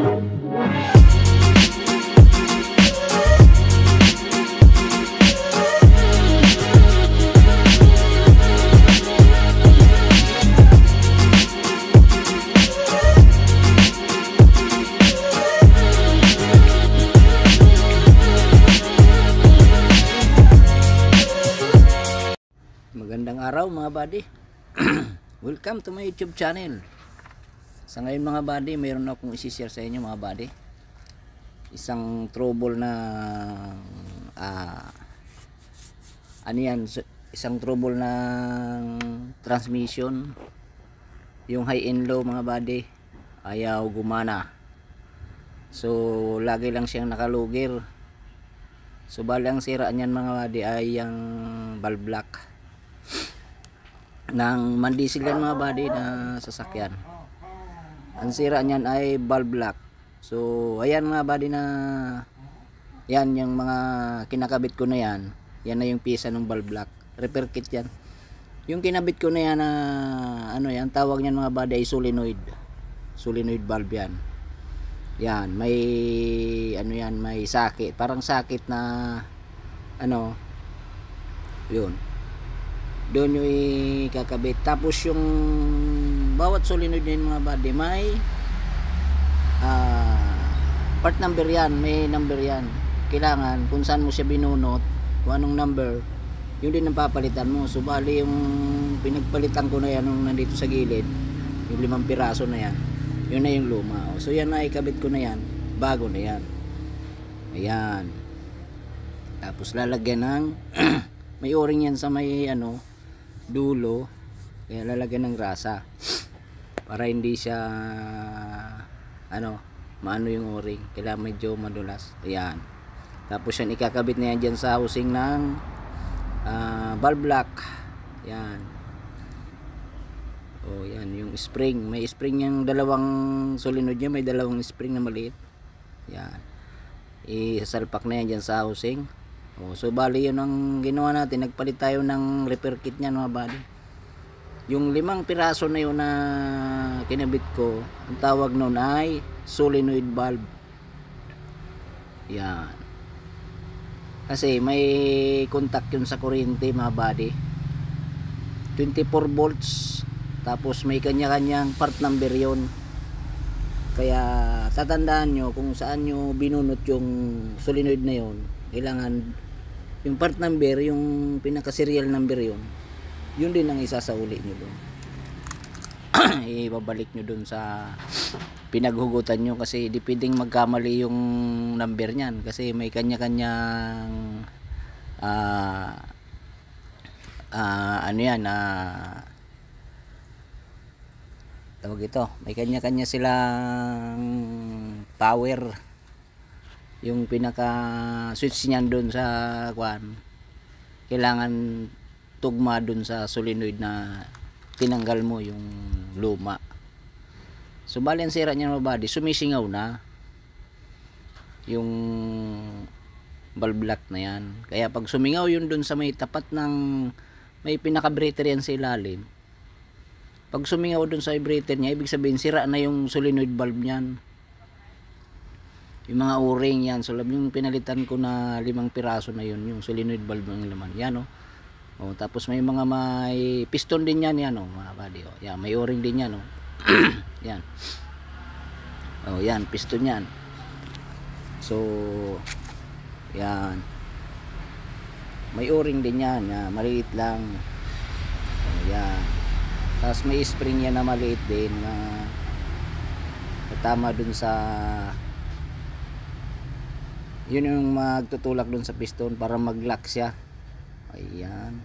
Magandang araw mga buddy. Welcome to my YouTube channel. Sa ngayon mga buddy, mayroon akong isi-share sa inyo mga buddy. Isang trouble na isang trouble ng transmission. Yung high and low mga buddy, ayaw gumana. So lagi lang siyang nakalugir. So bali ang sira niyan mga buddy ay yung valve lock ng mandiesel yan mga buddy na sasakyan. Ang sira niyan ay valve lock. So ayan mga buddy na yan yung mga kinakabit ko na yan. Yan na yung pisa ng valve lock. Repair kit yan. Yung kinabit ko na yan na yan, tawag niyan mga buddy ay solenoid. Solenoid valve yan. Yan, may yan, may sakit, parang sakit na yun. Doon yung ikakabit. Tapos yung bawat solenoid din mga buddy may part number yan, may number yan. Kailangan kung saan mo siya binunot, kung anong number, yun din ang papalitan mo. So bali yung pinagpalitan ko na yan nung nandito sa gilid, yung 5 piraso na yan, yun na yung luma. So yan na ikabit ko na yan, bago na yan. Ayan. Tapos lalagyan ng may o-ring yan sa may dulo, kaya lalagyan ng grasa para hindi siya maano yung o-ring, kailangan medyo madulas. Ayan. Tapos yan ikakabit na yan dyan sa housing ng valve lock. Yan. O yan yung spring, may spring yung dalawang solenoid niya, may dalawang spring na maliit. Yan, isasalpak na yan dyan sa housing. So bali yun ang ginawa natin, nagpalit tayo ng repair kit niyan mga buddy. Yung 5 piraso na yun na kinabit ko, ang tawag nun ay solenoid valve. Yan, kasi may contact yun sa kuryente mga buddy, 24 volts. Tapos may kanya-kanyang part number yun. Kaya tatandaan nyo kung saan nyo binunot yung solenoid na yun, kailangan yung part number, yung pinaka serial number yun din ang isasauli nyo doon. Ibabalik nyo doon sa pinaghugutan nyo, kasi di pwedeng magkamali yung number nyan, kasi may kanya-kanyang tawag ito, may kanya-kanya silang power. Yung pinaka switch niyan doon sa kailangan tugma doon sa solenoid na tinanggal mo yung luma. So bali ang sira niya mga buddy, sumisingaw na yung valve lock na yan. Kaya pag sumingaw yun doon sa may tapat ng may pinaka breather yan sa ilalim, pag sumingaw doon sa breather niya, ibig sabihin sira na yung solenoid valve niyan. Yung mga o-ring yan, so yung pinalitan ko na 5 piraso na yun, yung solenoid valve ng laman yan. Tapos may mga may piston din yan mga buddy. Yan, may o-ring din yan. Yan. Yan, piston yan. So yan, may o-ring din yan, maliit lang. Yan. Tapos may spring yan na maliit din na tama dun sa yun yung magtutulak dun sa piston para mag-lock siya. Ayan.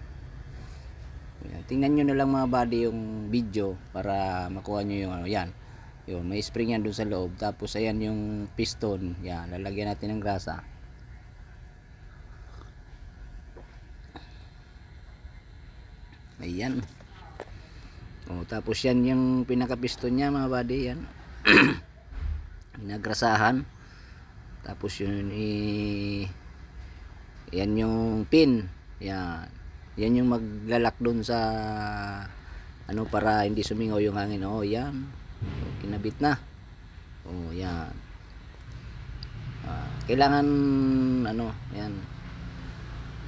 Tingnan nyo na lang mga buddy yung video para makuha nyo yung yan. Yun, may spring yan dun sa loob. Tapos ayan yung piston. Yan, lalagyan natin ng grasa. Ayan. Tapos yan yung pinaka-piston niya mga buddy. Yan. Nagrasahan. Tapos yun yan yung pin. Yan. Yan yung maglalak doon sa para hindi sumingaw yung hangin. Yan. Kinabit na. Oh, yan. Kailangan ano, yan.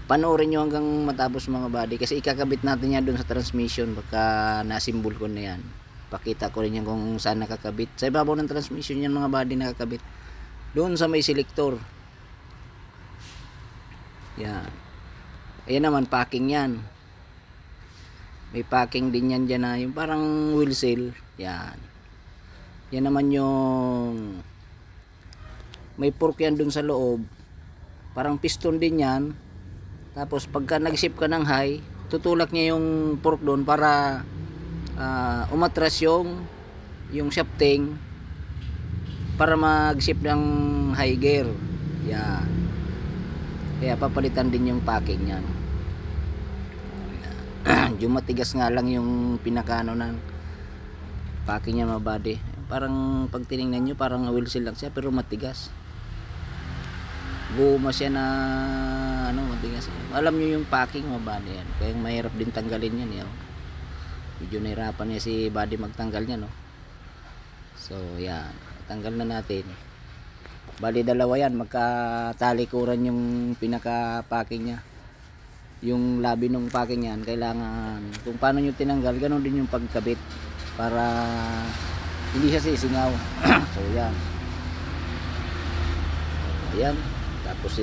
Panoorin nyo hanggang matapos mga buddy, kasi ikakabit natin yan doon sa transmission. Baka nasimbol ko na yan, pakita ko rin yan kung saan nakakabit. Sa ibabaw ng transmission yan mga buddy nakakabit, doon sa may selector. Yan. Ayan naman, packing yan. May packing din yan dyan na yung parang wheel seal. Yan. Yan naman yung may fork yan dun sa loob. Parang piston din yan. Tapos pagka nag-shift ka ng high, tutulak niya yung fork doon para umatras yung shafting para mag-shift ng high gear. Yan. Kaya papalitan din yung packing yan. Yung matigas nga lang yung pinakano ng packing niya mga body. Parang pag tinignan nyo, parang wheel seal lang siya pero matigas. Guma siya na ano, matigas. Alam nyo yung packing mga body yan. Kaya mahirap din tanggalin yan. Yan. Medyo nahirapan niya si body magtanggal niya, no? So yan, tanggal na natin. Bali dalawa yan, magkatalikuran yung pinaka packing niya. Yung labi ng packing yan, kailangan kung paano nyo tinanggal, ganun din yung pagkabit para hindi siya sisingaw. So yan. Ayan. Tapos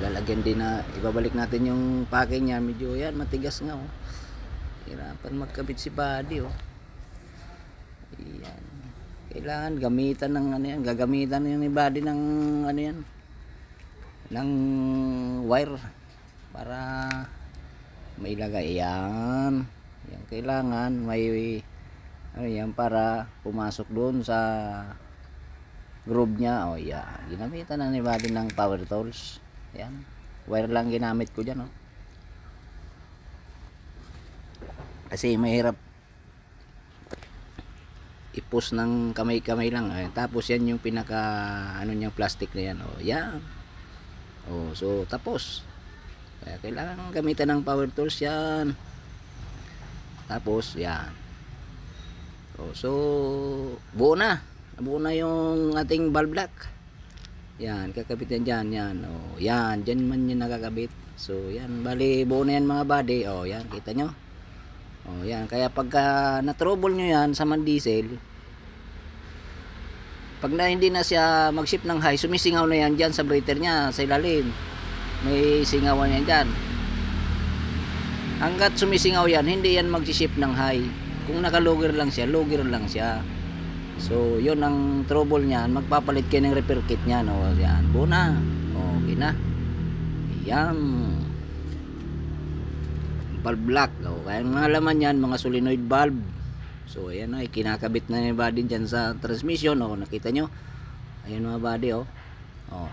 lalagyan din na, ibabalik natin yung packing niya. Medyo yan, matigas nga, oh. Hirapan magkabit si body, oh. Ayan. Kailangan gamitan ng ano yan, gagamitan yung ni body ng ano yan, ng wire para mailagay yan. Yan kailangan may ano yan para pumasok doon sa groove niya. O yan, ginamitan na ni body ng power tools. Yan, wire lang ginamit ko dyan, oh. Kasi mahirap i-push ng kamay-kamay lang. Tapos yan yung pinaka ano niyang plastic na yan. O yan. O so tapos. Kaya kailangan gamitan ng power tools yan. Tapos yan. So buo na. Buo na yung ating valve lock. Yan, kakabit yan dyan. Yan. O yan, dyan man yung nakakabit. So yan, bali buo na yan mga body. O yan, kita nyo. Oh, yan. Kaya pagka na-trouble nyo yan sa man diesel, pag na hindi na siya mag-shift ng high, sumisingaw na yan dyan sa breather niya, sa ilalim. May singawan yan dyan. Hanggat sumisingaw yan, hindi yan mag-shift ng high. Kung naka-logger lang siya, logger lang siya. So, yun ang trouble niyan. Magpapalit kayo ng repair kit niyan. O, yan. Buo na. Okay na. Yan. Valve lock. O, kaya mga laman yan, mga solenoid valve. So ayan, ay kinakabit na yung body dyan sa transmission. O, nakita nyo, ayan mga body, oh. O,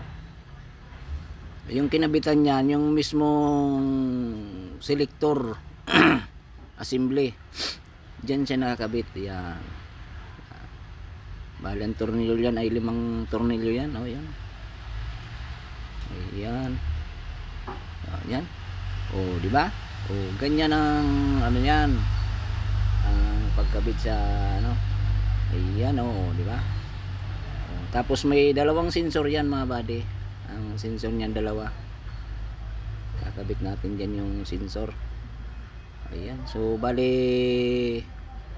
yung kinabitan nyan, yung mismong selector assembly, dyan siya nakakabit. Yan, bali ang tornilyo yan ay 5 tornilyo yan. O yan, ayan. O yan. O diba? O ganyan ang ano yan, ang pagkabit sa ano. Ayan, o diba? O, tapos may dalawang sensor yan mga body. Ang sensor niyan dalawa. Kakabit natin dyan yung sensor. Ayan. So bali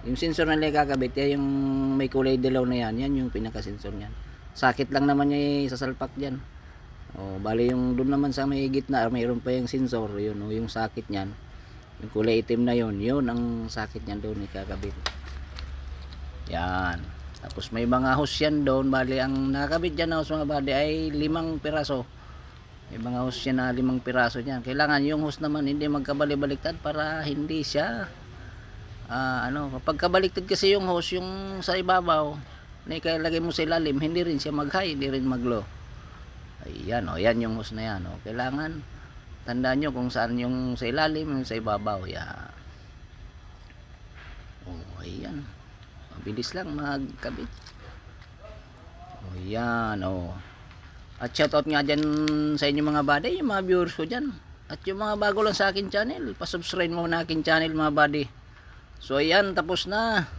yung sensor na lang kakabit yan, yung may kulay dilaw na yan, yan yung pinaka sensor niyan. Sakit lang naman niya sa salpak dyan. O bali yung doon naman sa may gitna, mayroon pa yung sensor. Yun, o, yung sakit niyan, yung kulay itim na yun, yun ang sakit niyan doon ikakabit. Yan. Tapos may mga hose yan doon. Bali ang nakakabit dyan na hose mga bali ay 5 piraso. May mga hose yan na 5 piraso dyan. Kailangan yung hose naman hindi magkabali-baliktad para hindi siya ano, kapag kabaliktad kasi yung hose, yung sa ibabaw na ikalagay mo sa ilalim, hindi rin siya mag-high, hindi rin mag-low. Ayan, o, yan yung hose na yan, o. Kailangan tandaan nyo kung saan yung sa ilalim, yung sa ibabaw. Yan. O, ayan. Mabilis lang magkabit. O yan, o. At shoutout nga dyan sa inyo mga buddy, yung mga viewers ko dyan. At yung mga bago lang sa akin channel, pasubscribe mo na akin channel mga buddy. So ayan, tapos na.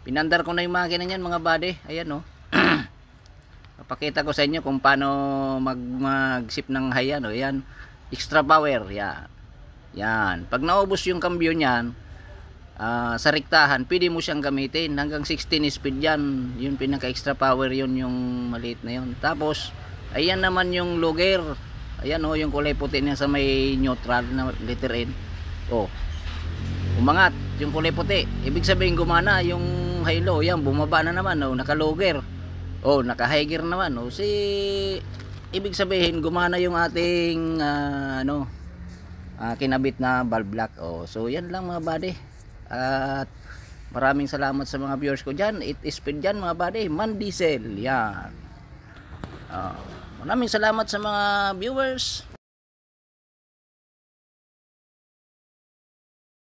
Pinandar ko na yung makina niyan mga buddy. Ayan oh. Papakita ko sa inyo kung paano mag-sip ng haya no. Ayan. Extra power. Yan. Yan. Pag naubos yung cambio niyan, sa rektahan, pwede mo siyang gamitin. Hanggang 16 speed yan. Yung pinaka extra power yun, yung maliit na yun. Tapos, ayan naman yung logger. Ayan oh, yung kulay puti niya sa may neutral na letter N. Oh. Umangat yung kulay puti. Ibig sabihin gumana yung halo. Yan, bumaba na naman. Oh, naka-logger. Oh, naka-high gear naman. Oh, ibig sabihin gumana yung ating kinabit na valve lock. Oh, so yan lang mga buddy. At maraming salamat sa mga viewers ko dyan. It is speed dyan mga buddy. Man Diesel. Yan. Maraming salamat sa mga viewers.